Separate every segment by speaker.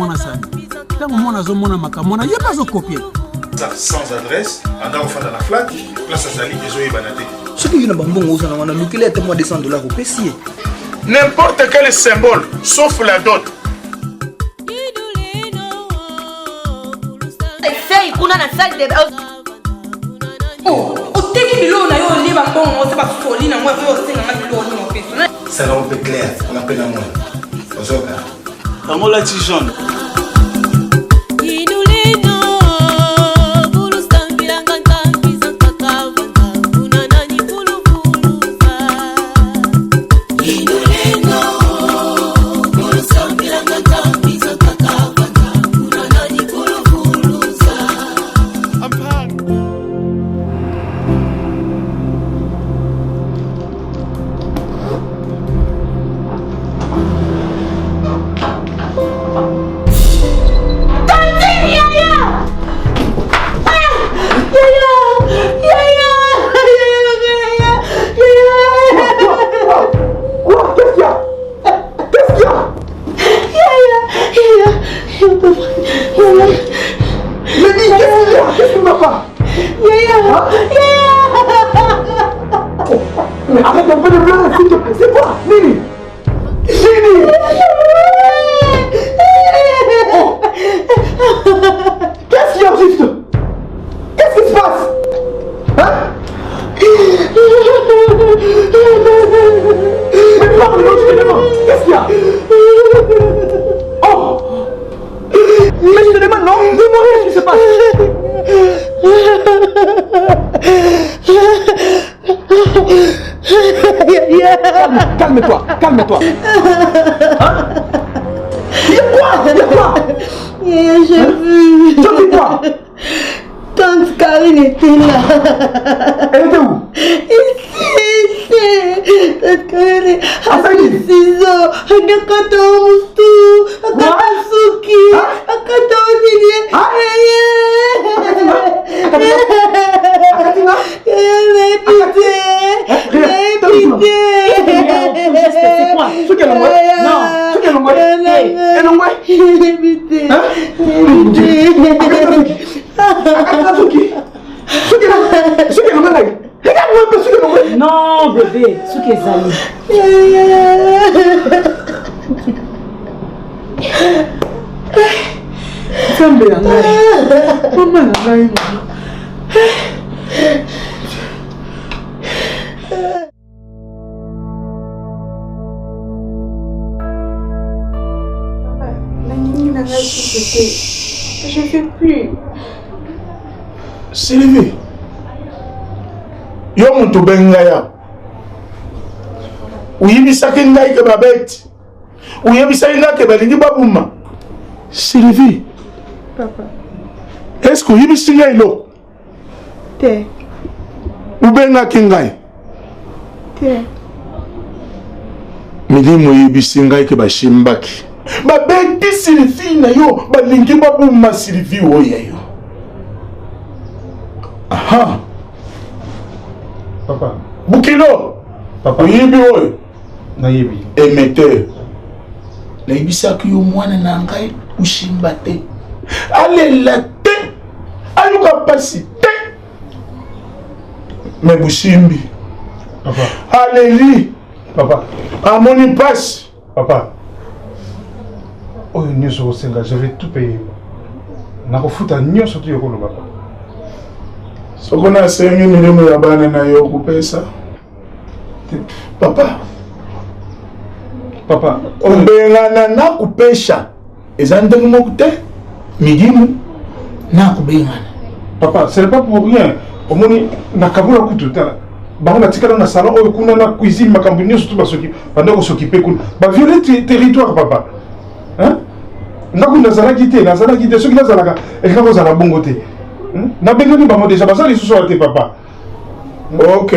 Speaker 1: mwana sani. Tant mwana zo mwana makamona, il y a pas zo copier.
Speaker 2: Sans adresse, on a offert dans la flat, place à Zali et Zoé Banaté.
Speaker 3: Ce qui est un bon mot, on a loupé les témoins de $100 au PC.
Speaker 2: N'importe quel symbole, sauf la dot.
Speaker 4: Essaye, on a la salle de
Speaker 5: oh, au téléphone, on a eu un livre, on s'est pas folie, on a eu un
Speaker 6: ça va être clair, on appelle un mot.
Speaker 2: Comment la-t-il jaune?
Speaker 6: Arrête un peu de pleurer, s'il te plaît. C'est quoi, Nini? Nini! Oh. Qu'est-ce qu'il y a juste? Qu'est-ce qui se passe? Hein? Mais parle-moi, je te demande. Qu'est-ce qu'il y a? Oh! Mais je te demande, non? Dis-moi ce qui se passe. Calme-toi, calme-toi. Hein? Il y a quoi? Il y a quoi?
Speaker 4: J'ai vu.
Speaker 6: Tu as vu quoi?
Speaker 4: Tante Karine était là.
Speaker 6: Elle était où?
Speaker 4: Ici. Tante Karine a
Speaker 6: ça y est.
Speaker 4: pris 6 ans. Elle a kata Moustou. Elle a kata Souki. Elle a kata Odilie.
Speaker 6: Akatina?
Speaker 4: C'est quoi?
Speaker 6: Ce qu'elle envoie? Non. Ce qu'elle envoie? Elle envoie? Akatina Souki. Ce qu'elle envoie là. Regarde-moi un peu ce qu'elle envoie.
Speaker 7: Non, bébé, ce qu'elle a
Speaker 1: Zambe ya ngai. Mama na ngai.
Speaker 5: Je ne fais plus.
Speaker 2: Sylvie, yo muntu bengaya. Uyibisaki ngai ke babeti. Uyibisaki ngai ke balingi babuma. Sylvie.
Speaker 5: Papa.
Speaker 2: Est-ce que uyibisi ngai lo?
Speaker 5: Te.
Speaker 2: Ubengaki ngai.
Speaker 5: Te.
Speaker 2: Milimu uyibisi ngai ke bashimbaki. Babeti Sylvie na yo balingi babuma Sylvie oyeyo. Aha.
Speaker 8: Papa.
Speaker 2: Bukilo.
Speaker 8: Papa.
Speaker 2: Uyibi oyo.
Speaker 8: Nayibi.
Speaker 2: Émetteur. Naibisaki yo mwana na ngai ushimba te. Alela te. Ayuka pasi te. Me bushimbi.
Speaker 8: Papa.
Speaker 2: Aleli.
Speaker 8: Papa.
Speaker 2: Amoni pasi.
Speaker 8: Papa. Oh, nyonso kosenga, je vais tout payer. Nakofuta nyonso tu yokolo papa.
Speaker 2: Sokona sengi milimu ya bana na yo kupesa. Papa.
Speaker 8: Papa.
Speaker 2: Obengana na kupesha. Ezande mokute. Midimu na kubengana.
Speaker 8: Papa, ce n'est pas pour rien. Au moins, nakabula kututa. Bango natikala na salon oyo kuna na cuisine makambo nyonso tu basoki pendant ko s'occuper kuna. Ba violer territoire papa. Hein? Nakunda zalaki te, nazalaki te, soki nazalaka, ekako zala bongo te. Na bengani bango déjà bazali susu te papa.
Speaker 2: OK.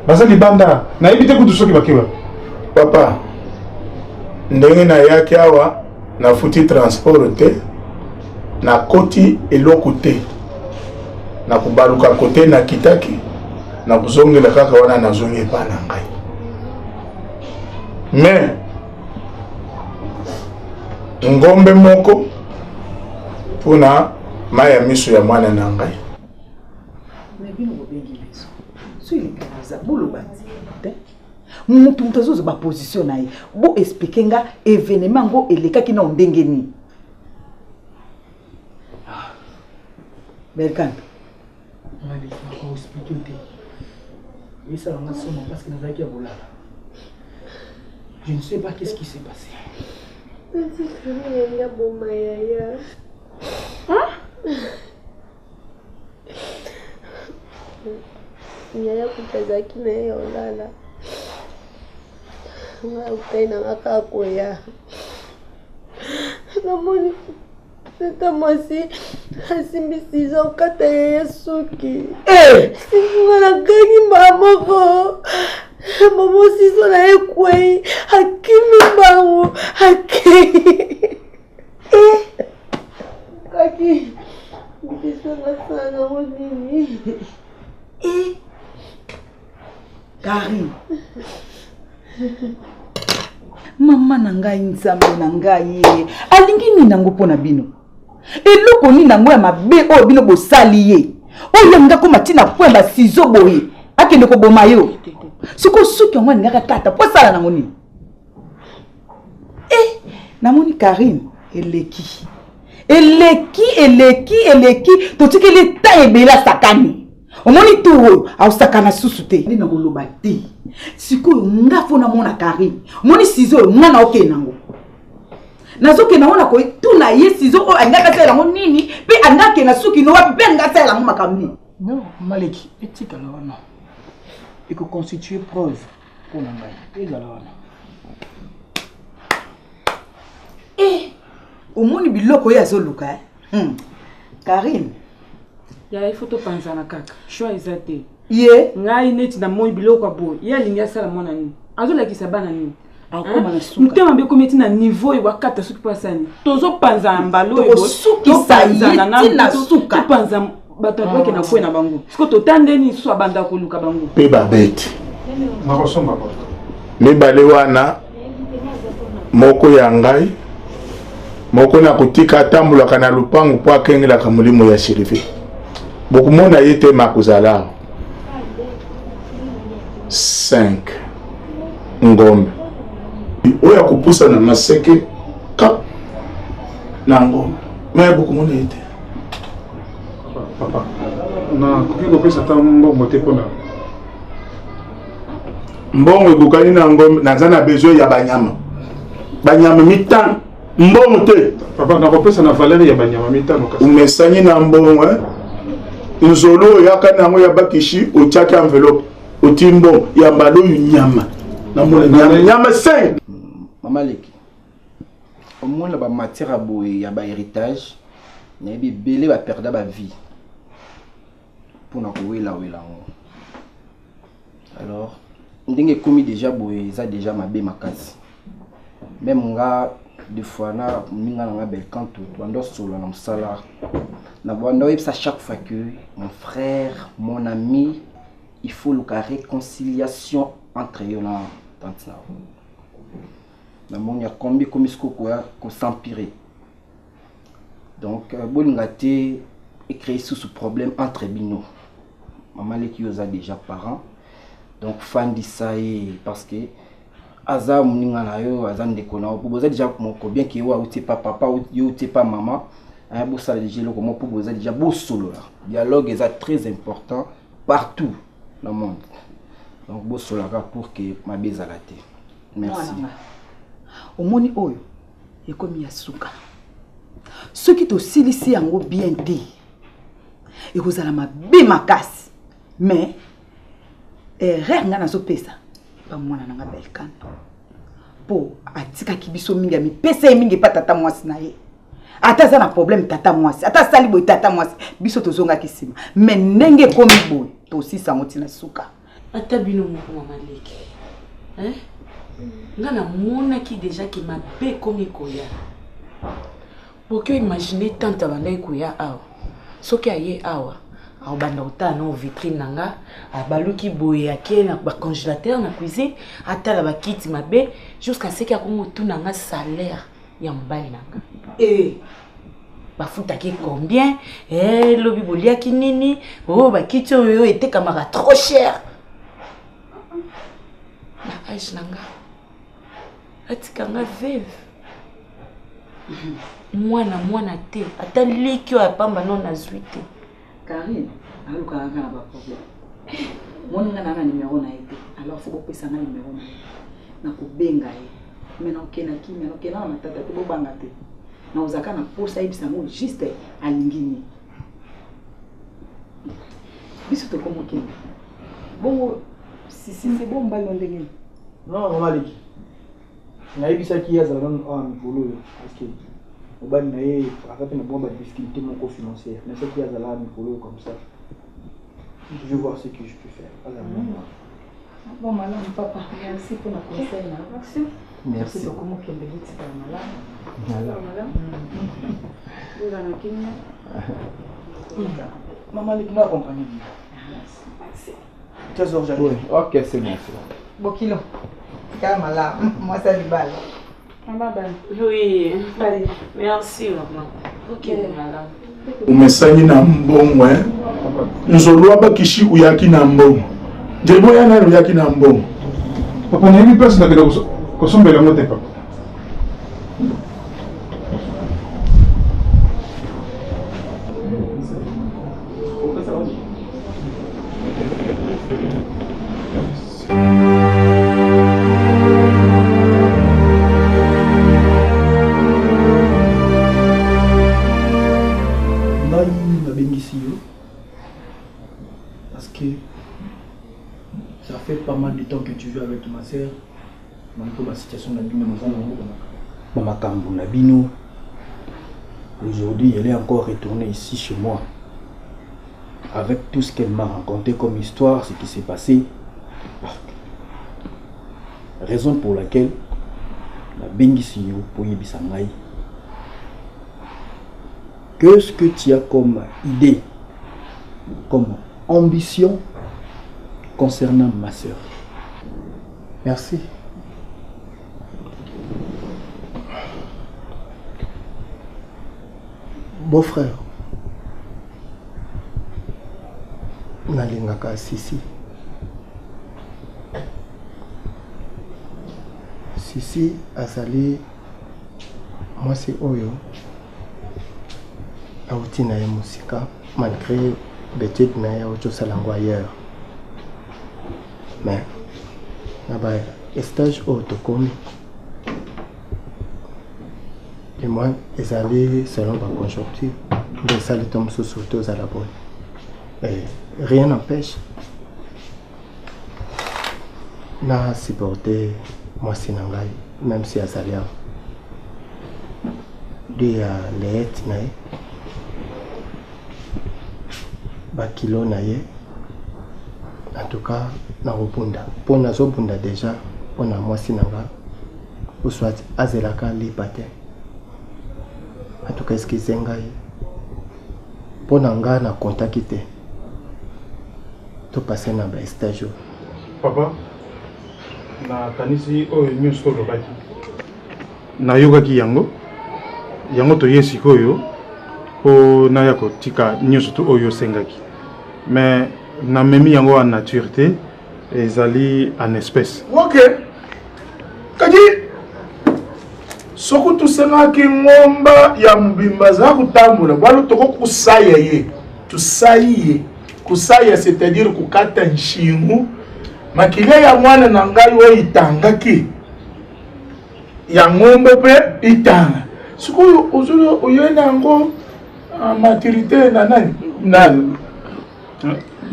Speaker 8: Bazali banda, na ebite kutu soki bakiwa.
Speaker 2: Papa. Ndenge na yaki awa na futi transport te. Na koti eloko te. Na kubaluka kote na kitaki. Na kuzongela kaka wana na zonge pa na ngai. Mais ngombe moko Puna maya miso ya mwana na ngai.
Speaker 4: Mais bien au bengi leso. So il est bolo bati. Mutu mutazo ba position na ye. Bo expliquer nga événement ngo elekaki na ndenge ni. Berkan.
Speaker 1: Allez, on va expliquer. Et ça, on a sûrement parce qu'il n'a pas volé. Je ne sais pas qu'est-ce qui s'est passé.
Speaker 9: Yaya kutazaki na yeye olala. Nga utaina ngaka koya. Namoni tata mwasi asimbisiza ukata yeye suki. Singa na gani mamoko. Mamo siso na ekwei. Hakimi bangu. Haki. Kaki. Mbisanga sana wonini.
Speaker 4: Karim. Mama na ngai nzambe na ngai alingi ni nango pona bino. Eloko ni nango ya mabe o bino bosali ye. Oyo ngako matina kwemba sizo boye. Akende ko boma yo. Siko suki ngwa ngaka kata po sala nango ni. Namoni Karim eleki. Eleki totikeli ta ebela sakani. Omoni tuwo au sakana susute. Ni nango loba te. Siko ngafo na mona Karim. Moni sizo mwana oke nango. Nazoke na wana ko tuna ye sizo o angaka sala ngo nini pe angake na suki no wapi pe ngaka sala ngo makamni.
Speaker 1: Non, Maleki, petit kalawana. Il faut constituer preuve pour la main. Et kalawana.
Speaker 4: Omoni biloko ya zoluka Karim.
Speaker 7: Ya il faut to penser na kaka. Choix ezate.
Speaker 4: Ye
Speaker 7: Ngai neti na moi biloko abo. Ya linga sala mona ni. Azola ki sabana ni.
Speaker 4: akoma na suka.
Speaker 7: Mutema be kometi na niveau ya wakata suki pasani. Tozo panza mbalo
Speaker 4: yo. Suki sa yeti na suka.
Speaker 7: Panza bato bake na kwena bango. Siko to tandeni so abanda ko luka bango.
Speaker 2: Pe babeti.
Speaker 8: Nakosomba ba.
Speaker 2: Mibale wana moko ya ngai moko na kutika tambula kana lupangu po akengelaka mulimo ya shirifi. Bokumona yete makuzala 5 ngombe oya kupusa na maseke kap na ngombe mais bokumona yete
Speaker 8: Papa na kuki kopesa ta mbongo te pona
Speaker 2: mbongo ekokani na ngombe naza na besoin ya banyama mitan mbongo te
Speaker 8: papa na kopesa na valeur ya banyama mitano kasi
Speaker 2: umesani na mbongo nzolo yaka nango ya bakishi otiaki enveloppe otimbo ya mbalo nyama na mona nyama 5
Speaker 6: Mama Leki au moins la matière à boye ya ba héritage na bi belé ba perdre ba vie pour na wela alors ndenge komi déjà boye ça déjà mabe makasi même nga des fois na minga nga bel kanto bando solo na msala na bando ça chaque fois que mon frère mon ami il faut le réconciliation entre eux là tant na mon ya kombi komisko quoi ko s'empirer donc bolingate et créer ce problème entre bino Maman Leki yoza déjà parents donc fan d'Isaïe parce que aza muninga na yo aza ndeko na po boza déjà moko bien que wa uti pas papa ou uti pas maman hein bo ça déjà le comment pour boza déjà bo solo là dialogue est très important partout dans le monde donc bo solo là pour que ma beza la té merci
Speaker 4: omoni oyo ekomi ya suka soki to silisi yango bien te ekozala mabe makasi mais renga nazo pesa pa mwana nanga Belkan po atika kibiso mingi mi pesa mingi pa tata mwasi na ye ata za na problème tata mwasi ata sali boy tata mwasi biso tozonga kisima mais ndenge komi boy to sisa motina suka
Speaker 7: ata bino moko Mama Leki hein ngana mona ki déjà ki mabe komi koya pour imaginer tante banda koya awa soki aye awa au banda ota na vitrine nanga abaluki boye ake na ba congélateur na cuisine atala ba kiti mabe jusqu'à ce qu'il y a comme tout nanga salaire ya mbali nanga bafutaki combien lobi boliaki nini bakiti oyo etekamaka trop cher na age nanga atikanga veve mwana te ata leki oyo apamba no nazwi te
Speaker 4: Karine alukaka na baproblème moninga na numéro na ye te alors faut kopesa nga numéro na ye na kobenga ye maintenant okenaki maintenant okena na matata te bobanga te na ozaka na posa yebisa ngo juste alingini biso tokomokende bongo si bon mbali no ndenge
Speaker 1: non maliki nayebisaki ye azala nano awa mikolo oyo parceke mobali na ye aza mpe na bongo badifficulté moko financière mais soki azala awa mikolo oyo comme ça je vais voir ce que je peux faire.
Speaker 4: Bon, madame, papa, merci pour la conseil.
Speaker 6: Merci.
Speaker 4: Comment qu'elle me dit que c'est malade.
Speaker 1: Maman, elle m'a accompagné. Merci. Trésor, j'arrive.
Speaker 6: Oui, ok, c'est bon.
Speaker 4: Bon, kilo. Calme là, moi ça lui balle.
Speaker 7: Oui, merci maman. Ok, madame.
Speaker 2: Umesani na mbongo nzolwa bakishi uyaki na mbongo jebo yana uyaki na mbongo
Speaker 8: papa na hivi pesa ndakira kusombela ngote papa
Speaker 1: ça fait pas mal de temps que tu vis avec ma soeur. La situation de
Speaker 3: Maman Kambouna Bino, aujourd'hui elle est encore retournée ici chez moi. Avec tout ce qu'elle m'a raconté comme histoire, ce qui s'est passé. Raison pour laquelle la Bengisiyo pour Yebisangaï. Qu'est-ce que tu as comme idée, comme ambition concernant ma soeur?
Speaker 10: Merci. Beau-frère, nalingaka Sisi. Sisi azali mwasi oyo auti na ye musika malgré l'étude na ye auti langue ailleurs. Mais là-bas, stage au Tokomi, et moi, ils allaient selon ma conjoncture, de ça les tombes sous à la bonne. Et rien n'empêche, n'a supporté moi Sinangai, même si Azalia, de les naï, bakilo naïe. En tout cas, na robunda. Pour na zobunda déjà, pour na mwasi nanga, ou soit azelaka li patin. En tout cas, ce qui zengai. Pour nanga na contacté. Tout passer na ba stage.
Speaker 8: Papa, na kanisi oyo nyusto lobaki. Na yoga ki yango. Yango to yesi koyo. Po na yako tika nyusto oyo sengaki. Mais na memi yango en nature te ezali en espèce.
Speaker 2: Ok. Kadi soko tusengaki ngomba ya mbimba za kutambula bwalo toko kusaya ye. Tusaye. Kusaya c'est-à-dire kukata nshingu. Makile ya mwana na ngai o itangaki. Ya ngombe pe itanga. Soko ozo oyena ngo maturité na nani? Nani?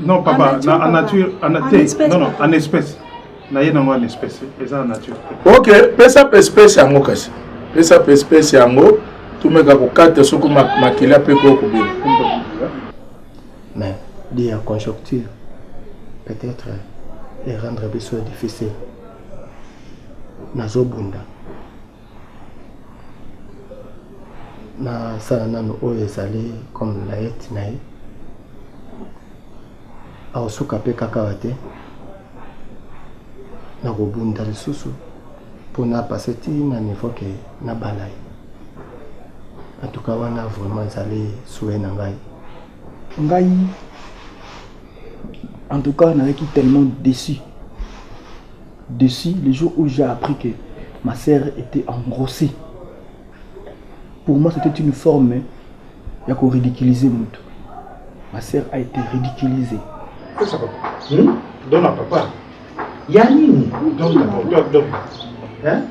Speaker 8: Non, papa, en nature, non, en espèce. Na yena en espèce, et ça en nature.
Speaker 2: Ok, pesa espèce yango kasi. Pesa espèce yango, tu me ka kokata soko makila pe ko kubi.
Speaker 10: Mais lié à conjoncture, peut-être et rendre besoin difficile. Nazo bunda. Na sala nano oyo ezali comme la yeti na ye. Aosuka pe kaka te na robunda lisusu pour na passer ti na niveau que na balai En tout cas, on a vraiment allé souhaiter Nangai.
Speaker 3: Ngai. En tout cas, on avait été tellement déçu. Déçu le jour où j'ai appris que ma sœur était engrossée. Pour moi, c'était une forme il y a qu'on ridiculiser mon tout. Ma sœur a été ridiculisée.
Speaker 8: Qu'est-ce que ça va? Donne à papa.
Speaker 1: Yanni.
Speaker 8: Donne.
Speaker 1: Hein?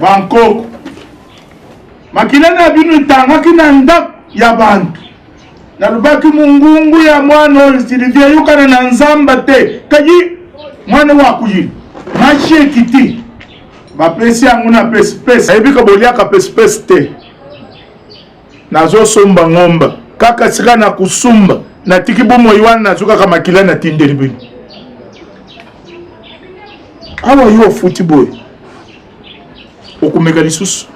Speaker 2: Bangkok makila na binu tanga kinanda ya bantu na lubaki mungungu ya mwana Sylvia yukana na nzamba te kaji mwana wa kujili machi kiti ba pesi yangu na pesi ebika bolia ka pesi te nazo somba ngomba kaka sika na kusumba na tikibumo iwana nazuka kama kila na tindeli binu awa yo football okumeka lisusu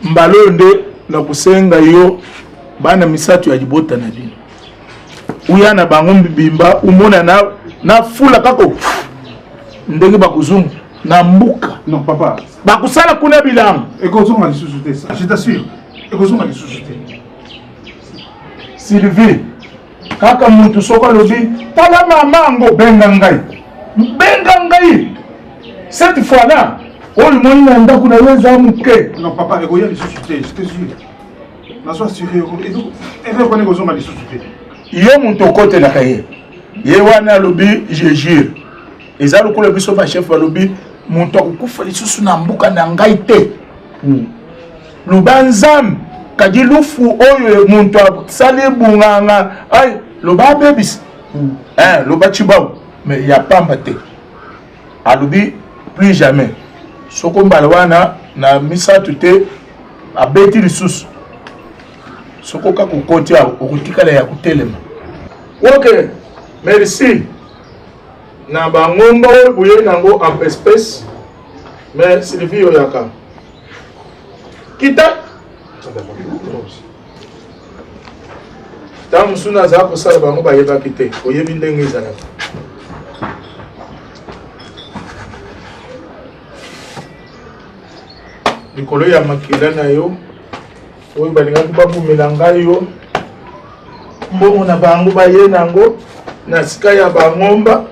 Speaker 2: mbalo nde na kusenga yo bana misatu ya libota na bino uya na bango mbimba umona na fula kako ndenge bakuzungu na mbuka
Speaker 8: Non, papa.
Speaker 2: bakusala kuna bilango
Speaker 8: Ekozonga lisusu te. Je t'assure. Ekozonga lisusu te.
Speaker 2: Sylvie kaka muntu soko lobi tala mamango benga ngai cette fois là oyo moni na ndako na yo eza moke.
Speaker 8: Non, papa, ekoya lisusu te, je te jure. Nazo assuré ekone ekozonga lisusu te.
Speaker 2: Yo muntu okotelaka ye ye wana alobi je jure eza lokola biso bachef balobi muntu akokufa lisusu na mbuka na ngai te loba nzambe kadi lufu oyo muntu asali bunganga ay loba abebisi loba chibau mais ya pamba te alobi plus jamais soko mbala wana na misatu te abeti lisusu soko kaka kokoti awo okotikala ya kutelema. Ok, merci na bangomba oyo boye nango en espèce mais Sylvie oyaka kita tamu suna za kosala bango bayebaki te oyebi ndenge ezalaka. likolo ya makila na yo oyo balingaki babumela ngai yo mbongo na bango baye nango na sika ya bangomba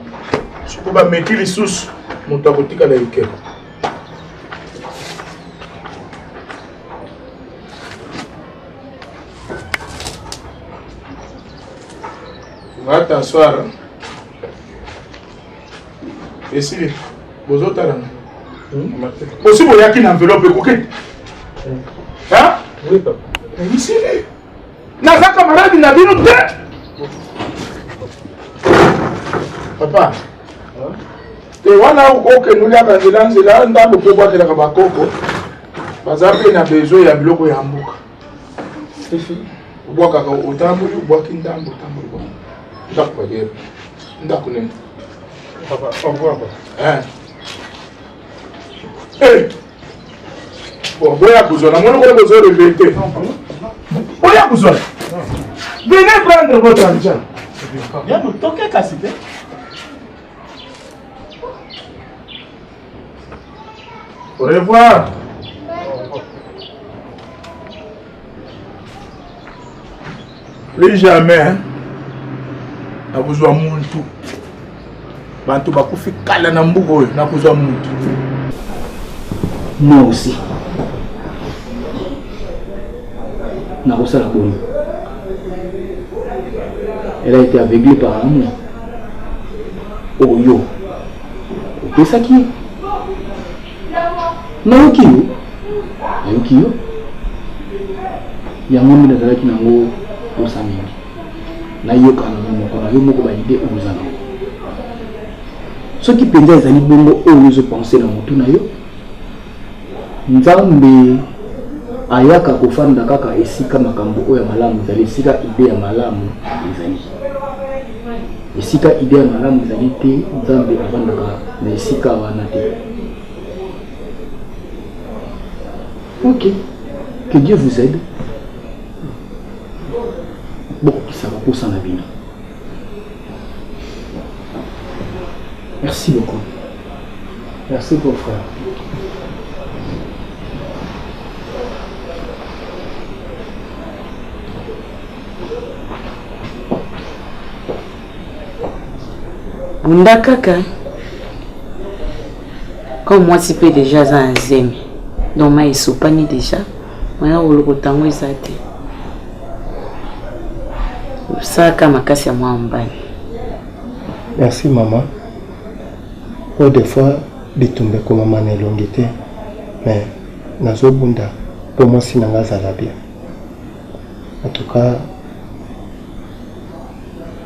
Speaker 2: soko bameki lisusu moto akotikala ekeko. Va t'asseoir. Esili, bozotala na. Aussi vous avez une enveloppe coquette. Hein? Oui, papa. Ici, n'a pas camarade, n'a pas de tête. Papa. Et voilà que nous l'avons dit là, c'est là, on peut boire de la cabacoko. Parce qu'on a besoin de bloc et hambouk. C'est fini. On boit au tambour, on boit qu'il tambour, tambour. D'accord, d'accord.
Speaker 8: Papa, au revoir.
Speaker 2: Hein? Hey! Bon, boya besoin, on a besoin de vérité. Boya besoin. Venez prendre votre argent.
Speaker 1: Viens nous toquer, Cassité.
Speaker 2: Au revoir. Plus jamais, na besoin muntu. Bantu bakufi kala na mbugo na besoin muntu.
Speaker 3: Moi aussi. Narosala Boni. Elle a été aveuglée par amour. Oh yo. C'est ça qui est. Nayoki yo. Nayoki yo. Yango mina zalaki nango osamini. Nayoka na moko na yo moko ba idée ozana. Ce qui penza ezali bongo oyo zo penser na motu na yo. Nzambe ayaka kofanda kaka esika makambo oyo ya malamu ezali esika ide ya malamu ezali esika ide ya malamu ezali te nzambe avandaka na esika wana te. Ok, que Dieu vous aide. Bon, ça va pour ça la vie. Merci beaucoup.
Speaker 10: Merci mon frère.
Speaker 7: Bunda kaka. Comme moi si peu déjà un zemi. Donc moi il soupani déjà. Maintenant on le cotango ezate. Ça kama kasi ya moi mbani.
Speaker 10: Merci maman. Pour des fois de tomber comme maman est longuité. Mais nazo bunda pour moi si nanga zala bien. En tout cas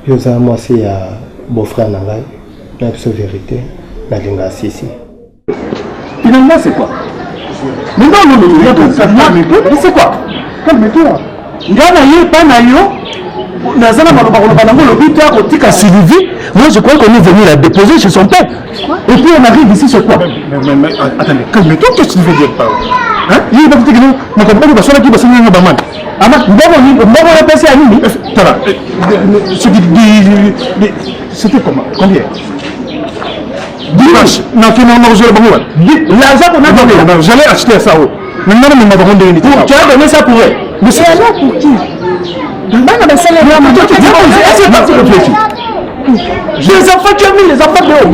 Speaker 10: yoza moi c'est ya beau-frère nanga. La vérité, la lingue ici.
Speaker 8: Finalement, c'est quoi? Mais non, mais c'est quoi? Calme-toi.
Speaker 11: Moi je crois qu'on est venu la déposer chez son père. Et puis on arrive ici sur quoi?
Speaker 8: Mais attendez, calme-toi, qu'est-ce que tu veux dire par là? Hein? Il va vous dire que nous comprenons que qui va se faire un baman. C'était comment? Combien? Dimanche, l'argent qu'on a donné, j'allais acheter ça. Maintenant, nous m'avons donné une. Tu as donné ça pour elle. Mais c'est alors pour qui? Les enfants, tu as mis les enfants dehors.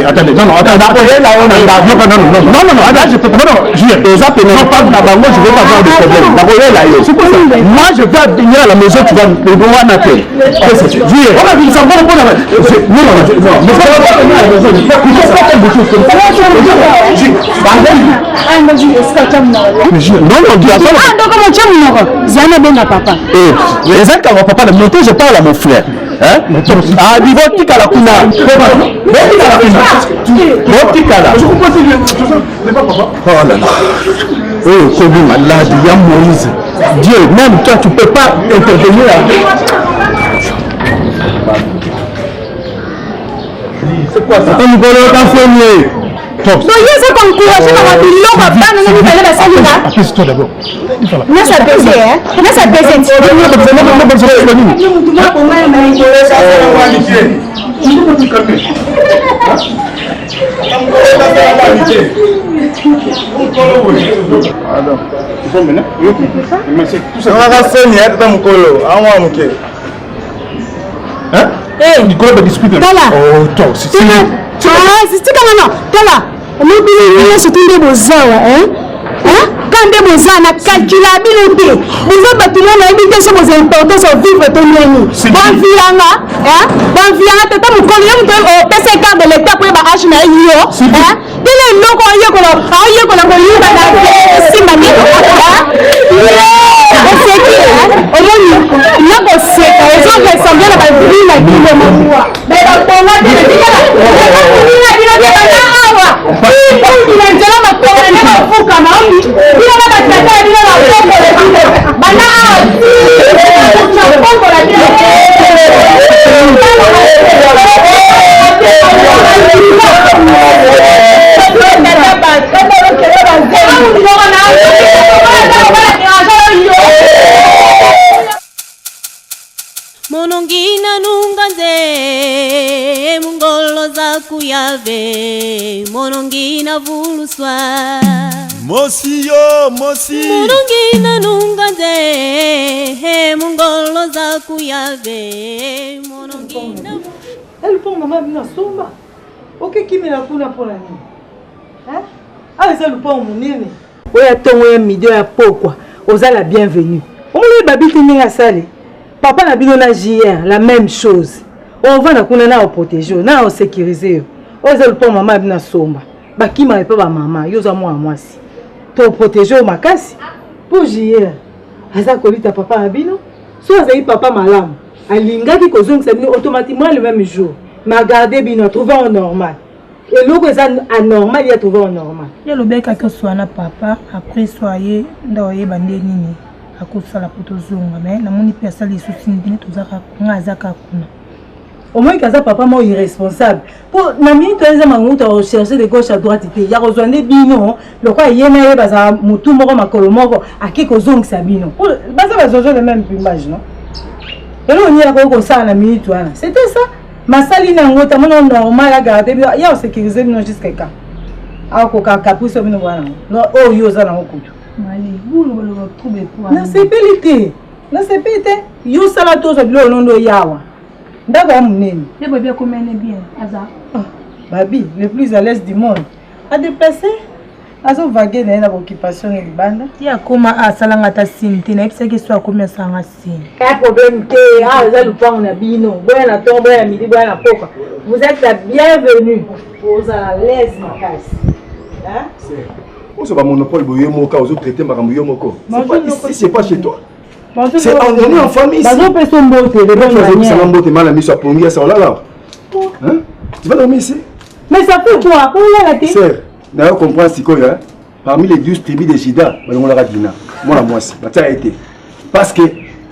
Speaker 8: Attendez, non, moi je vais venir à la maison, tu vas me voir ma tête. Je parle à mon frère. Ah, Divotika la kuna. Oh là là. Oh, Kobi malade, il y a Moïse. Dieu, même toi, tu ne peux pas intervenir là. C'est quoi ça? Attends, Nicolas, t'as fait.
Speaker 5: Non, il y a ça comme courage, ça va dire non, papa, nous allons aller à la salle là.
Speaker 8: Appuie-toi d'abord.
Speaker 5: Non, ça pèse, hein? Non, ça pèse.
Speaker 8: Nicolas va discuter. Oh, toi, c'est
Speaker 5: c'est comment non? Tala, on oublie surtout des beaux hein? Quand des beaux ans, on a calculé la biloté. Vous avez bâtiment, on a évité ce beaux importance au vivre ton nani. Bon vianga, hein? Bon vianga, t'as mon collègue, on peut se garder de l'état pour les bagages na yo, hein? Quel est le logo à yo qu'on a eu dans la si mani, hein? C'est qui, hein? Au moins, il y a que c'est, ils ont ressemblé à la vie la vie de mon roi. Mais dans ton nom, tu dis là,
Speaker 12: Monongina nunganze mungolo za kuyave monongina vuluswa
Speaker 13: mosi
Speaker 12: monongina nunganze mungolo za kuyave monongina
Speaker 4: elle pour maman bina somba OK kimela kuna pona nini hein ah ça le pont monene oya tongo ya midi ya pokwa oza la bienvenue on le babiti ninga sale. Papa n'a bino na JR, la même chose. On va na kuna na protéger, na on sécuriser. Oza le pont maman bina somba. Ba ki ma pas ba maman, yoza moi si. To protéger makasi. Pour JR. Aza kolita papa na bino. So aza papa malamu. Alinga ki kozong sa bino automatiquement le même jour. Ma garder bino trouver en normal.
Speaker 5: Et l'autre est anormal, il a trouvé anormal.
Speaker 14: Il y a le bec qui soit na papa, après soyez dans les bandés nini. À cause de la potozonga, mais na moni personne les soucis ni tout ça ngazaka kuna.
Speaker 5: Au moins que ça papa moi irresponsable. Pour na minute les amangu to rechercher de gauche à droite té. Ya rejoindre bino, le quoi yena ye baza mutu moko makolo moko akiko zong sabino. Baza bazojo le même image non. Et là on y a ko ça na minute wana. C'était ça. Masali na ngota mono normal à garder ya sécuriser non jusqu'à quand. Ah ko ka caprice bino wana. Non oh yo za na okutu.
Speaker 14: Mali, vous le trouvez quoi?
Speaker 5: Na sepelité. Na sepelité. Yo sala to so bilo nondo yawa. Ndaka munene.
Speaker 14: Les bébés comment bien Aza.
Speaker 5: Babi, le plus à l'aise du monde. A déplacer. Azo vaguer na occupation et banda.
Speaker 14: Ya koma asalanga ta sinte na epse que soit combien ça nga sin.
Speaker 5: Pas problème que za le pang na bino. Boya na tombe ya midi boya na poka. Vous êtes la bienvenue. Vous à l'aise ma casse. Hein?
Speaker 15: On se va monopole boyemo ka ozo traiter makambo yomoko. C'est pas chez toi. C'est on est en famille.
Speaker 5: Bazo peso mbote de bonne manière.
Speaker 15: Ça mbote mal ami sur pongia ça là. Hein? Tu vas dormir ici?
Speaker 5: Mais ça fait quoi? Pour la tête.
Speaker 15: Sœur, d'ailleurs comprends si quoi hein? Parmi les 12 tribus de Jida, on l'a dina. Moi la moi, ça a été parce que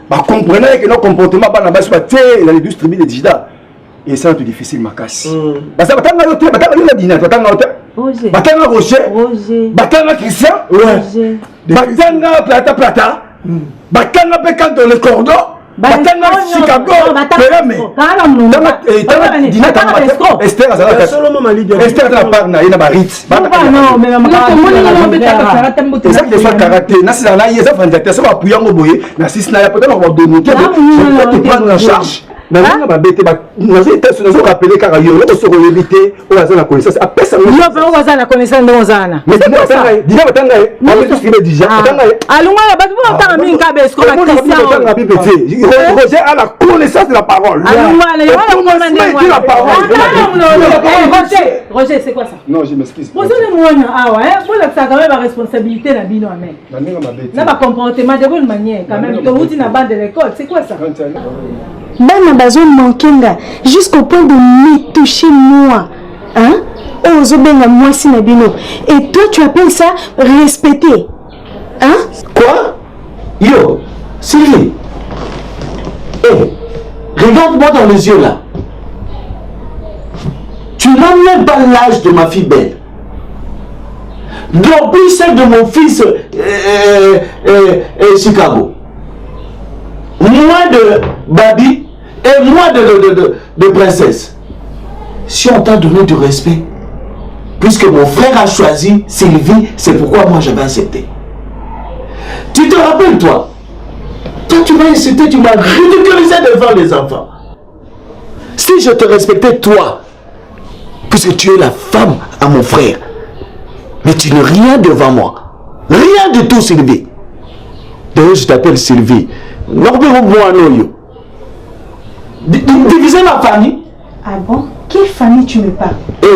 Speaker 15: bah comprenez que nos comportements pas na base pas dans les 12 tribus de Jida. Et ça c'est difficile ma casse. Bah ça batanga yote, batanga la dina, batanga yote.
Speaker 5: Roger.
Speaker 15: Batanga Roger. Batanga Christian.
Speaker 5: Roger.
Speaker 15: Batanga Plata. Batanga Pécan dans le cordon. Batanga Chicago. Esther Azala. Esther Azala parna ina barit.
Speaker 5: Non mais
Speaker 15: ça que soit karaté. Na sina na yesa fanzate ça va appuyer ngo boye. Na sina ya peut-être on va donner. Tu prendre en charge. Na nga ba bete ba nazo test nazo rappeler car yo ko so ko éviter o azana connaissance après ça
Speaker 5: yo ba o azana connaissance ndo ozana
Speaker 15: mais c'est pas ça dina batanga on peut tout scrire déjà batanga
Speaker 5: alunga ba tu batanga minga besko ba Christian
Speaker 15: Roger a la connaissance de la parole
Speaker 5: alunga yo
Speaker 15: la parole
Speaker 5: Roger c'est quoi ça
Speaker 15: non je m'excuse
Speaker 5: vous allez moi awa hein pour la ça quand même la responsabilité na bino amen na ba comportement de bonne manière quand même to uti na bande de l'école c'est quoi ça Bana bazo mankenga jusqu'au point de me toucher moi. Hein? Ozo benga moi si na bino. Et toi tu appelles ça respecter. Hein?
Speaker 11: Quoi? Yo, Sylvie. Hey, regarde-moi dans les yeux là. Tu n'as même pas l'âge de ma fille belle. Non plus celle de mon fils Chicago. Moi de Babi et moi de princesse. Si on t'a donné du respect, puisque mon frère a choisi Sylvie, c'est pourquoi moi j'avais accepté. Tu te rappelles toi? Toi tu m'as insulté, tu m'as ridiculisé devant les enfants. Si je te respectais toi, puisque tu es la femme à mon frère, mais tu n'es rien devant moi. Rien du tout Sylvie. D'ailleurs je t'appelle Sylvie. Diviser ma famille.
Speaker 5: Ah bon? Quelle famille tu me parles?
Speaker 11: Eh,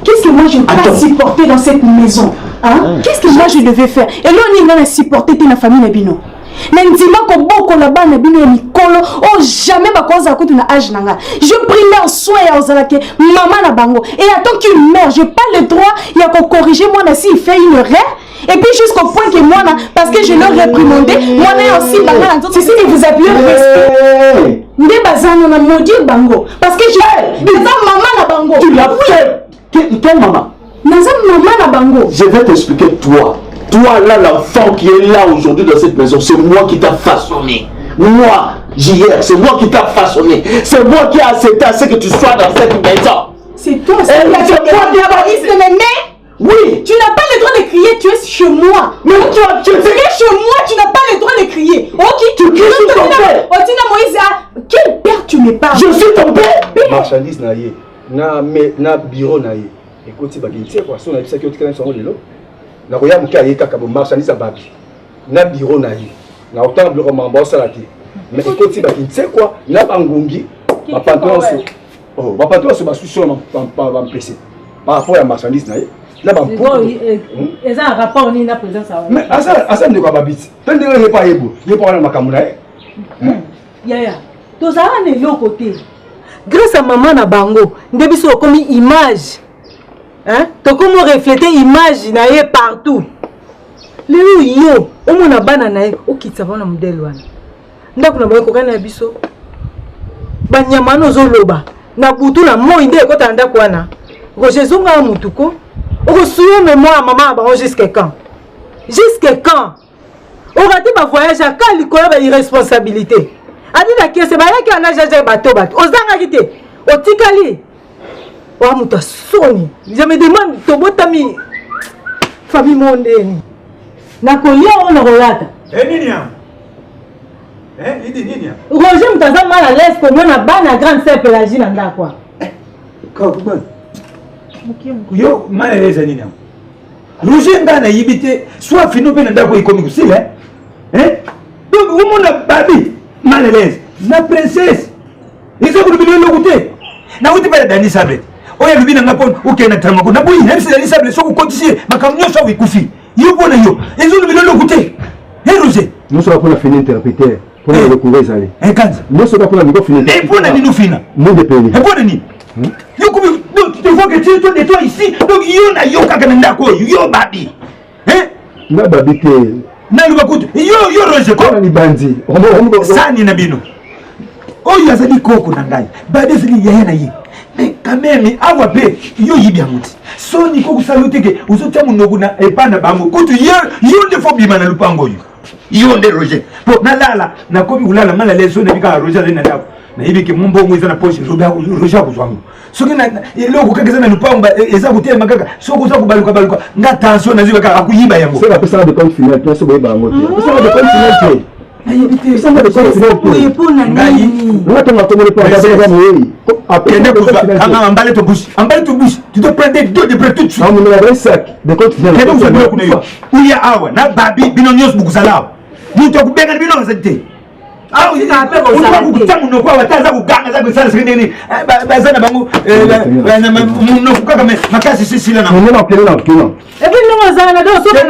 Speaker 5: qu'est-ce que moi je peux supporter dans cette maison? Hein? Qu'est-ce que moi je devais faire? Et là on est supporter ta famille Nabino. Nandima ko boko la bana bino mikolo oh jamais ba koza ko tuna âge nanga. Je prie leur soin ya ozalake maman na bango et attends qu'il meurt, je pas le droit il y a ko corriger moi na si il fait une erreur. Et puis jusqu'au point que moi, parce que je leur réprimandé, moi aussi, c'est ce que vous appelez le respect. Mais bazan a maudit bango. Parce que je dis, maman na bango.
Speaker 11: Tu l'as fait. Quelle maman?
Speaker 5: Maman na bango.
Speaker 11: Je vais t'expliquer toi. Toi là, l'enfant qui est là aujourd'hui dans cette maison, c'est moi qui t'a façonné. Moi, JR, c'est moi qui t'a façonné. C'est moi qui ai accepté à ce que tu sois dans cette maison.
Speaker 5: C'est toi, c'est toi qui as dit de m'aimer.
Speaker 11: Oui.
Speaker 5: Tu n'as pas le droit de crier, tu es chez moi.
Speaker 11: Mais tu es
Speaker 5: chez moi, tu n'as pas le droit de crier. Ok,
Speaker 11: tu cries sur ton père.
Speaker 5: Otina Moïse, quel père tu me parles?
Speaker 11: Je suis ton père.
Speaker 15: Marchandise na ye, na bureau na ye. Écoute, c'est pas qui quoi, si on a dit ça qui est sur le lot. Na roya muka ye kaka marchandise à babi. Na bureau na ye. Na autant bureau mambo salati. Mais écoute, c'est pas qui quoi, na bangongi, ma pantalon sur. Oh, ma pantalon sur ma solution en PC. Par rapport à marchandise na ye. Là bas
Speaker 5: et ça un rapport ni na présence
Speaker 15: mais asa ne ko babiti tant de pas yebo ye pas na makamuna
Speaker 5: ya to ça ne l'autre côté grâce à maman na bango ndebiso comme image
Speaker 14: hein tokomo refléter image na ye partout lelo yo omona bana na ye okitsa bana modèle wana ndako na boye kokana na biso banyama nozoloba na butu na moi nde ekota ndako wana Roger zonga mutuko okosuyo mémoire maman bango jusqu'à quand orati ba voyage à quand likolo ba irresponsabilité adi na kiese ba yaki ana jaja bato ozanga kite otikali wa muta soni je me demande to botami famille mondeni na kolia ona rolata
Speaker 16: nini ya nini ya
Speaker 14: Roger mutaza mala laisse ko mona bana grande sœur Pélagie na ndako
Speaker 16: kwa yo mala laisse nini ya Roger ngana yibite soit fino pe na ndako ikomi kusile donc umona babi mala laisse na princesse izo kulubilo lokute na uti pala dani sabre oya lubina ngapon ukena tramako na boyi même si dani sabre so ko continuer makamnyo so wikufi yo bona yo izo lubilo lokute Roger
Speaker 15: nous sommes pour la finir interpréter pour le couvrir ça les
Speaker 16: kanza
Speaker 15: nous sommes pour la micro finir
Speaker 16: et pour la nino fina
Speaker 15: nous de pays
Speaker 16: et pour la ni yo comme donc tu vois que tu es de toi ici donc yo na yo kaka ndako yo babi
Speaker 15: na babi te
Speaker 16: na lubakutu yo Roger
Speaker 15: ko ni bandi
Speaker 16: sani na bino oyo azali koko na ngai babi zili yaya na ye mais quand même awa pe yo yibi amuti soni ko kusalote ke uzotia munoku na epana bango kutu yo nde fo bima na lupango yo nde Roger po na lala na kobi ulala mala leso na bika Roger na ndako na hivi ke mumbo ngweza na poche Roger kuzwangu soki na eloko kakeza na lupango eza kutia makaka soko za kubaluka nga tension na ziba kaka kuyiba yango
Speaker 15: c'est la personne de compte final toi so boyeba yango te ça de compte final te ça de compte final te
Speaker 14: pour na ngai
Speaker 15: ngata makomole pa ngata moyi
Speaker 16: après emballé ton bouche tu dois prendre deux de près tout de suite
Speaker 15: on me la sac de compte final
Speaker 16: kendo uzabio kuna yo uya awa na babi bino nyos bukusala muto kubenga bino nzate awu ikape ko sa kutamu no kwa wataza kuganga za kusala sikini bazana bangu muno kukaka makasi sisila na
Speaker 15: muno na kino
Speaker 14: et puis nous azana do so na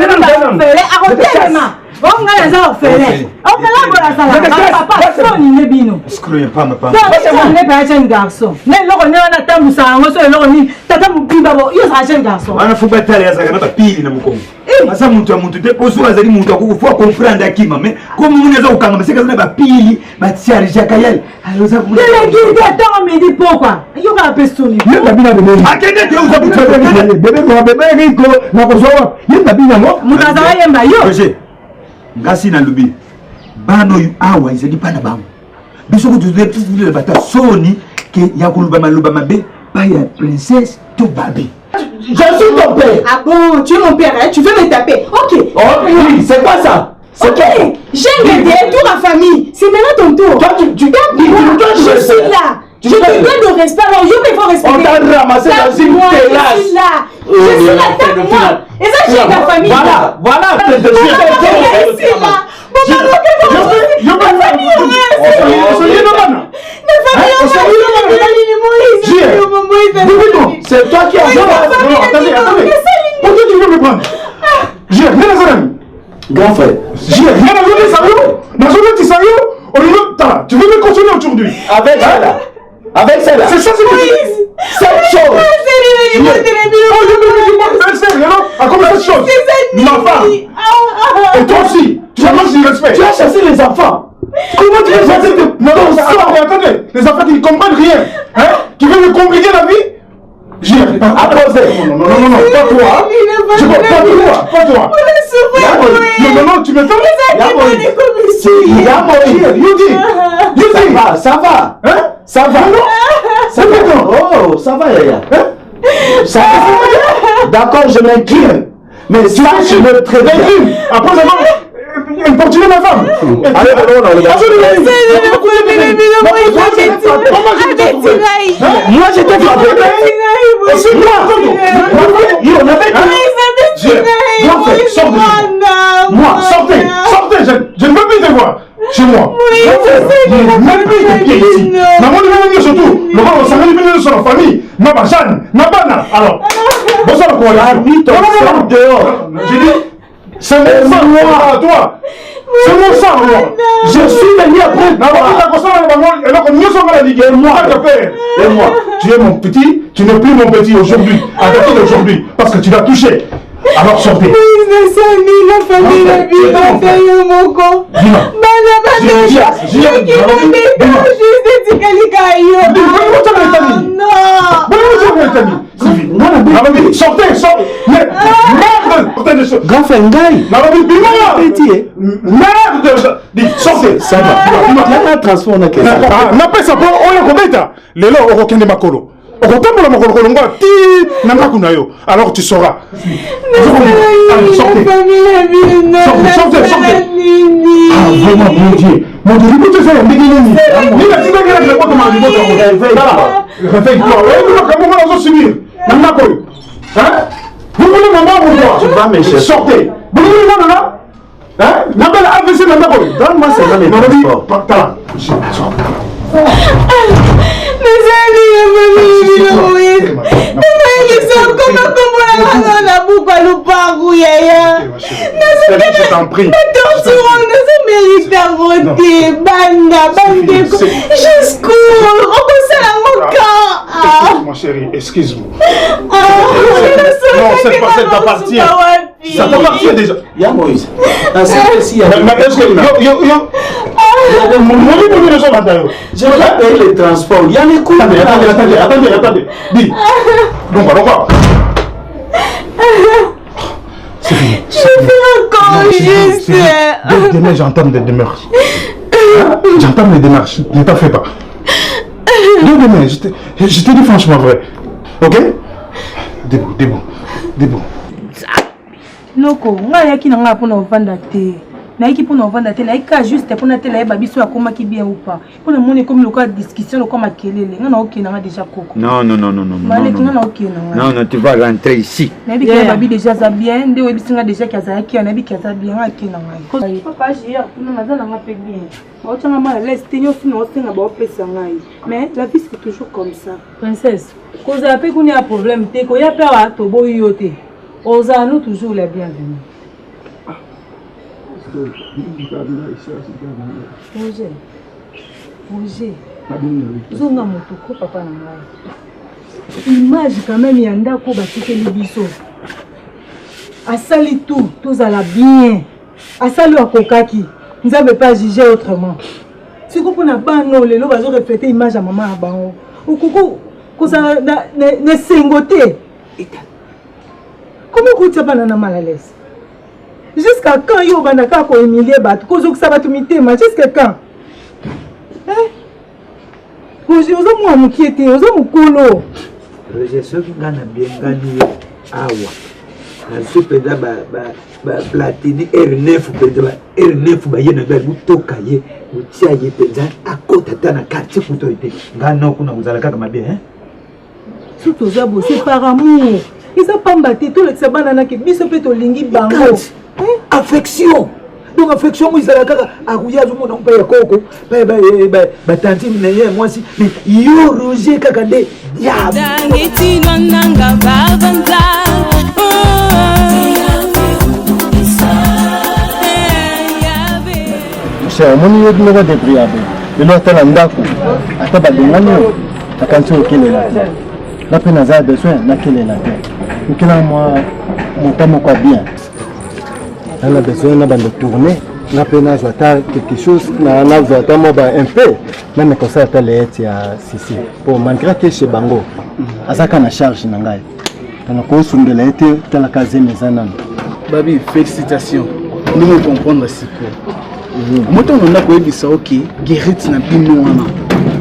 Speaker 14: fele akotema bonga ya za fele okala bola sala papa soni ne bino
Speaker 16: screw pamba
Speaker 14: ne ba jeune garçon ne loko ne wana tamu sa ngo so loko ni tata mupimba bo yo sa jeune garçon
Speaker 16: wana fuba tale ya saka na pili na mukongo asa muntu ya muntu te poso azali muntu akufua comprendre akima mais comme muneza ukanga maseka na ba pili ba tiarija kayel aloza kumuna
Speaker 14: le guide attends me dit pourquoi yo ka pesoni
Speaker 15: ne babina de bébé
Speaker 16: akende de uza butu
Speaker 15: bébé riko na kozoa ye babina mo
Speaker 14: mutaza yemba yo
Speaker 16: ngasi na lubi bano yu awa izali pana bango biso ko tuzule bata soni ke ya kuluba mabe pa ya princesse to babi.
Speaker 11: Je suis ton père.
Speaker 5: Ah bon, tu es mon père, hein? Tu veux me taper? Ok.
Speaker 11: Oh oui, c'est quoi ça?
Speaker 5: Ok, j'ai aidé toute la famille. C'est maintenant ton tour.
Speaker 11: Toi, tu
Speaker 5: je suis là. Je te donne le respect. Alors, je me faut respecter.
Speaker 11: On t'a ramassé dans une terrasse.
Speaker 5: Je suis là. Je suis là, tape-moi. Et ça, j'ai ta famille.
Speaker 11: Voilà.
Speaker 5: Je suis là.
Speaker 11: C'est toi qui as dit.
Speaker 8: Attendez. Pourquoi tu veux me prendre? J'ai rien à dire.
Speaker 11: Grand frère.
Speaker 8: J'ai rien à dire, sérieux. Dans un petit sérieux, tu veux me continuer aujourd'hui?
Speaker 11: Avec celle-là. Avec celle-là.
Speaker 8: C'est ça, c'est que
Speaker 11: cette chose.
Speaker 8: Comment cette chose? Ma femme. Et toi aussi. Tu as manqué de respect.
Speaker 11: Tu as chassé les enfants. Comment tu veux chasser
Speaker 8: Non, attendez. Les enfants qui ne comprennent rien. Hein? Tu veux me compliquer la vie? J'ai
Speaker 11: apposé.
Speaker 8: Non, pas toi. Je vois pas toi. Non, tu me fais.
Speaker 11: Ça va.
Speaker 8: Hein?
Speaker 11: Ça va.
Speaker 8: Ça va.
Speaker 11: Oh, ça va, Yaya. Ça va. D'accord, je m'incline. Mais ça, je me préviens.
Speaker 8: Après avoir importuné ma femme.
Speaker 11: Allez, moi, j'étais frappé.
Speaker 8: Moi, sortez. Je ne veux plus te voir chez moi. Même plus de pied ici. Maman ne veut surtout. Le roi, on s'en est sur la famille. Maman, Jeanne, Nabana. Alors, bonsoir, quoi. Non, dehors. J'ai dit, c'est mon sang, moi, toi. C'est mon sang, moi.
Speaker 11: Je suis venu après.
Speaker 8: Non, Et moi, tu es mon petit, tu n'es plus mon petit aujourd'hui. À partir d'aujourd'hui, parce que tu l'as touché. Alors sortez.
Speaker 14: La famille, la vie,
Speaker 8: sortez, sortez. Merde,
Speaker 11: grand frère Ngaï.
Speaker 8: Merde, sortez.
Speaker 11: Ça va. Transport n'a que ça.
Speaker 8: N'a pas ça pour on est comme les lots au requin de Makolo. Alors tu sauras. Sortez. Sortez. Vraiment, mon Dieu. Mon Dieu, écoutez ça, vous voulez maman ou quoi?
Speaker 11: Tu vas me chercher.
Speaker 8: Sortez. Vous voulez maman là? Hein? N'appelle AVC dans ta boîte.
Speaker 11: Donne-moi seulement les transports.
Speaker 8: Je t'en prie. Excuse-moi chérie, excuse-moi. Non, cette t'appartient. Ça t'appartient déjà.
Speaker 11: Y'a Moïse. Je vais payer les transports. Il y a les coûts.
Speaker 8: Attendez. Dis. Donc, alors quoi? C'est fini.
Speaker 5: Je fais encore juste.
Speaker 8: Demain, j'entame des démarches. J'entame les démarches. Ne t'en fais pas. Demain, je te dis franchement vrai. Ok? Debout.
Speaker 14: Noko, nga yaki nanga pona ovanda te. Naiki pona ovanda te, naika juste pona te la yeba biso akoma ki bien ou pas. Pona moni comme le cas discussion comme makelele. Nga na oké nanga déjà koko.
Speaker 17: Non.
Speaker 14: Malek nga na oké nanga.
Speaker 17: Non, tu vas rentrer ici.
Speaker 14: Nabi ki babi déjà za bien, nde webi singa déjà ki azaki, nabi ki aza bien, nga ke nanga. Papa hier kuna mazana nga pe bien. Otanga mala laisse tenyo fino osenga ba opesa ngai. Mais la vie c'est toujours comme ça. Princesse, koza pe kuni a problème te ko ya pe wa to boyo te. Oza nous toujours les bienvenus. Roger. Zonga motoko papa na ngai. Image quand même yanda ko batikeli biso. Asali tout tozala bien. Asali akokaki. Nous n'avons pas jugé autrement. Si vous avez un lelo bazo refléter image à maman à bango. Ou coucou koza ne sengoté. Comment vous êtes pas mal à l'aise? Jusqu'à quand yo banaka ko humilier bat kozo que ça va t'imiter mais jusqu'à quand? Hein? Roger ozo mo amukiete ozo mukolo.
Speaker 16: Roger ce qui gagne bien gagné awa. Na supeda ba platini R9 peda R9 ba yena ba butoka ye utia ye peda akota tana quartier kuto ite. Ngana kuna uzala kaka mabie hein?
Speaker 14: Surtout zabo c'est par amour. Ils ont pas battu tout le sabana qui biso pe to lingi bango.
Speaker 16: Affection. Donc affection ils ala kaka akuya zo mona mpa ya koko. Ba tantine na ye moi si mais yo Roger kaka de diable.
Speaker 12: Dangeti nanga babanza.
Speaker 10: C'est mon lieu de me débrouiller. Le lot à l'andako. À tabadingano. À quand tu es là. La peine a besoin de laquelle la terre. Donc là, moi, mon temps quoi bien. On a besoin de tourner. La peine a quelque chose. On a besoin un peu. Même quand ça a l'air ici. Pour malgré que chez Bango, à ça qu'on a charge n'angai. On a construit de l'aide dans la case maison.
Speaker 3: Babi, félicitations. Nous comprendre ce que. Moi, on a quoi ça ok. Guérite n'a plus nous.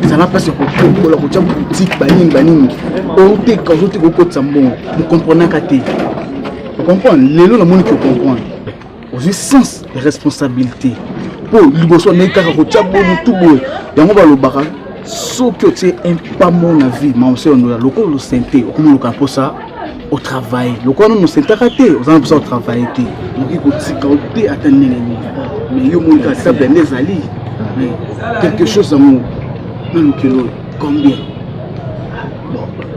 Speaker 3: Ça n'a pas ce que la boutique baning. On te quand je te côté sambon, nous comprenons qu'à vous comprenez les lots la monde qui comprend. Au sens de responsabilité. Pour l'iboswa n'est qu'à rochabo tout beau. Yango ba lo baka so que tu un pas mon avis, mais on sait on a local le santé, comment le capo ça au travail. Le quoi nous c'est raté, on a besoin de travailler. Donc il faut côté attendre mais yo mon cas ça ben les ali. Quelque chose à mon combien?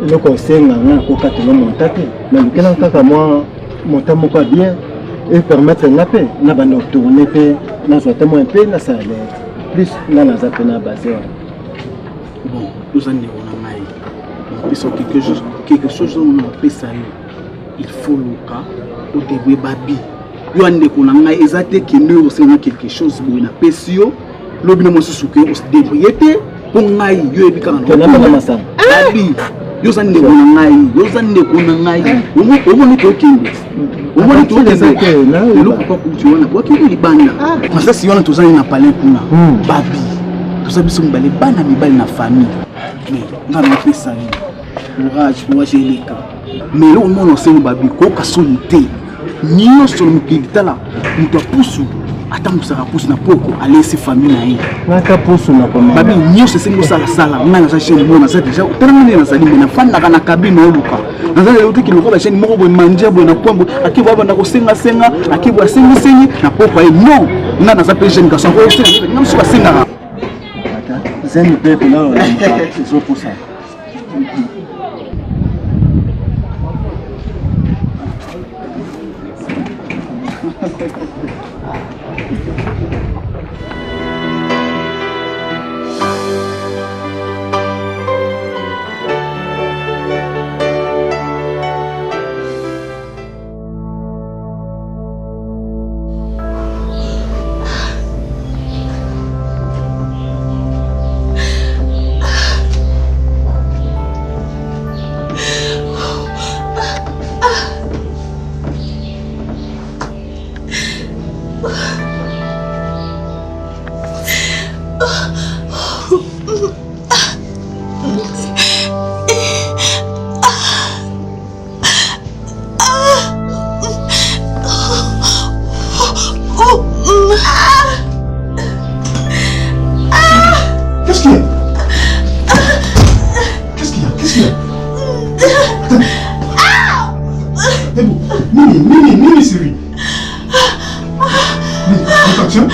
Speaker 10: Le conseil n'a rien qu'à te le monter. Mais le cas qu'à moi, monter mon pas bien et permettre la paix. N'a pas de tourner paix, n'a pas de moins paix, n'a ça l'aide. Plus n'a pas de basé.
Speaker 3: bon, nous en avons quelque chose on a fait ça. Il faut le cas au début babi. Yo ande konanga ezate kende osena quelque chose boina pesio lobina mo susuke os débrouiller pour ngai yo ebika na masana. Babi yo zande konanga omo to kende. Omo to kende. Lo papa kuchiona kwa kile libanda. Masa siona tozani na palais kuna. Babi. Tosabiso mbale bana mibali na famille. Mais ngana pesa ni. Courage pour Angélica. Mais là, on sait que babi ko kasonité. Nio sur le mukiditala, muto pusu. Ata musaka pusu na poko aller ses familles na yi. Naka pusu na koma. Babi nio se sengo sala ngana za chez moi na za déjà. Tellement na sali na fanda kana kabine oluka. Na za lelo tiki lokola chez moko boy manje boy na pombo. Akibo baba na ko senga akibo sengi na poko yi. Non, na za peje nga so ko senga. Ngam so senga. Ata, zeni pepe là, c'est pour ça.
Speaker 8: Mimi, c'est lui. Attention.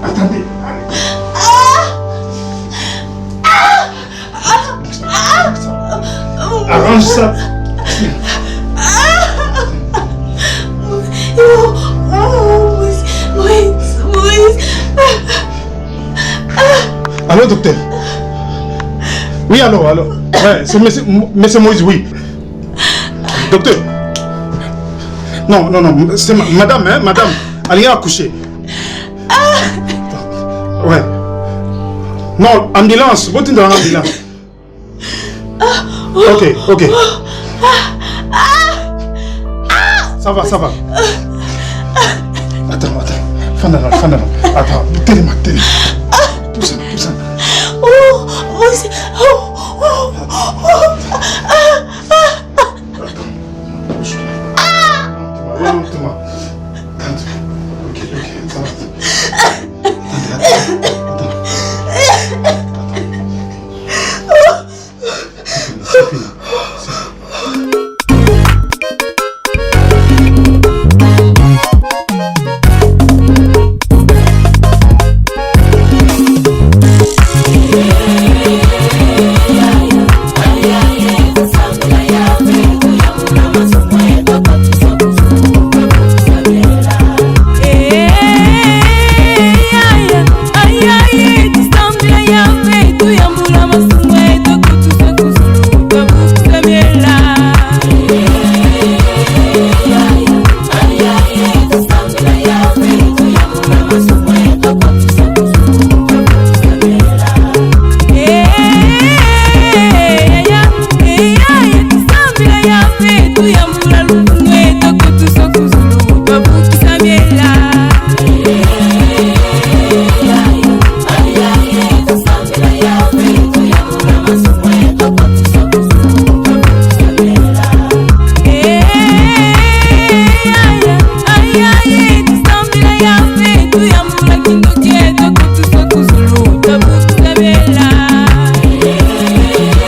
Speaker 8: Attendez. Arrange ça. Allô, docteur? Oui, allô. Ouais, c'est monsieur Moïse, oui. Docteur? Non, c'est madame, hein, madame. Elle est accouchée. Ouais. Non, ambulance. Vous êtes dans l'ambulance. Ok. Ça va. Attends. Attends, télé. Tout ça.
Speaker 5: Oh,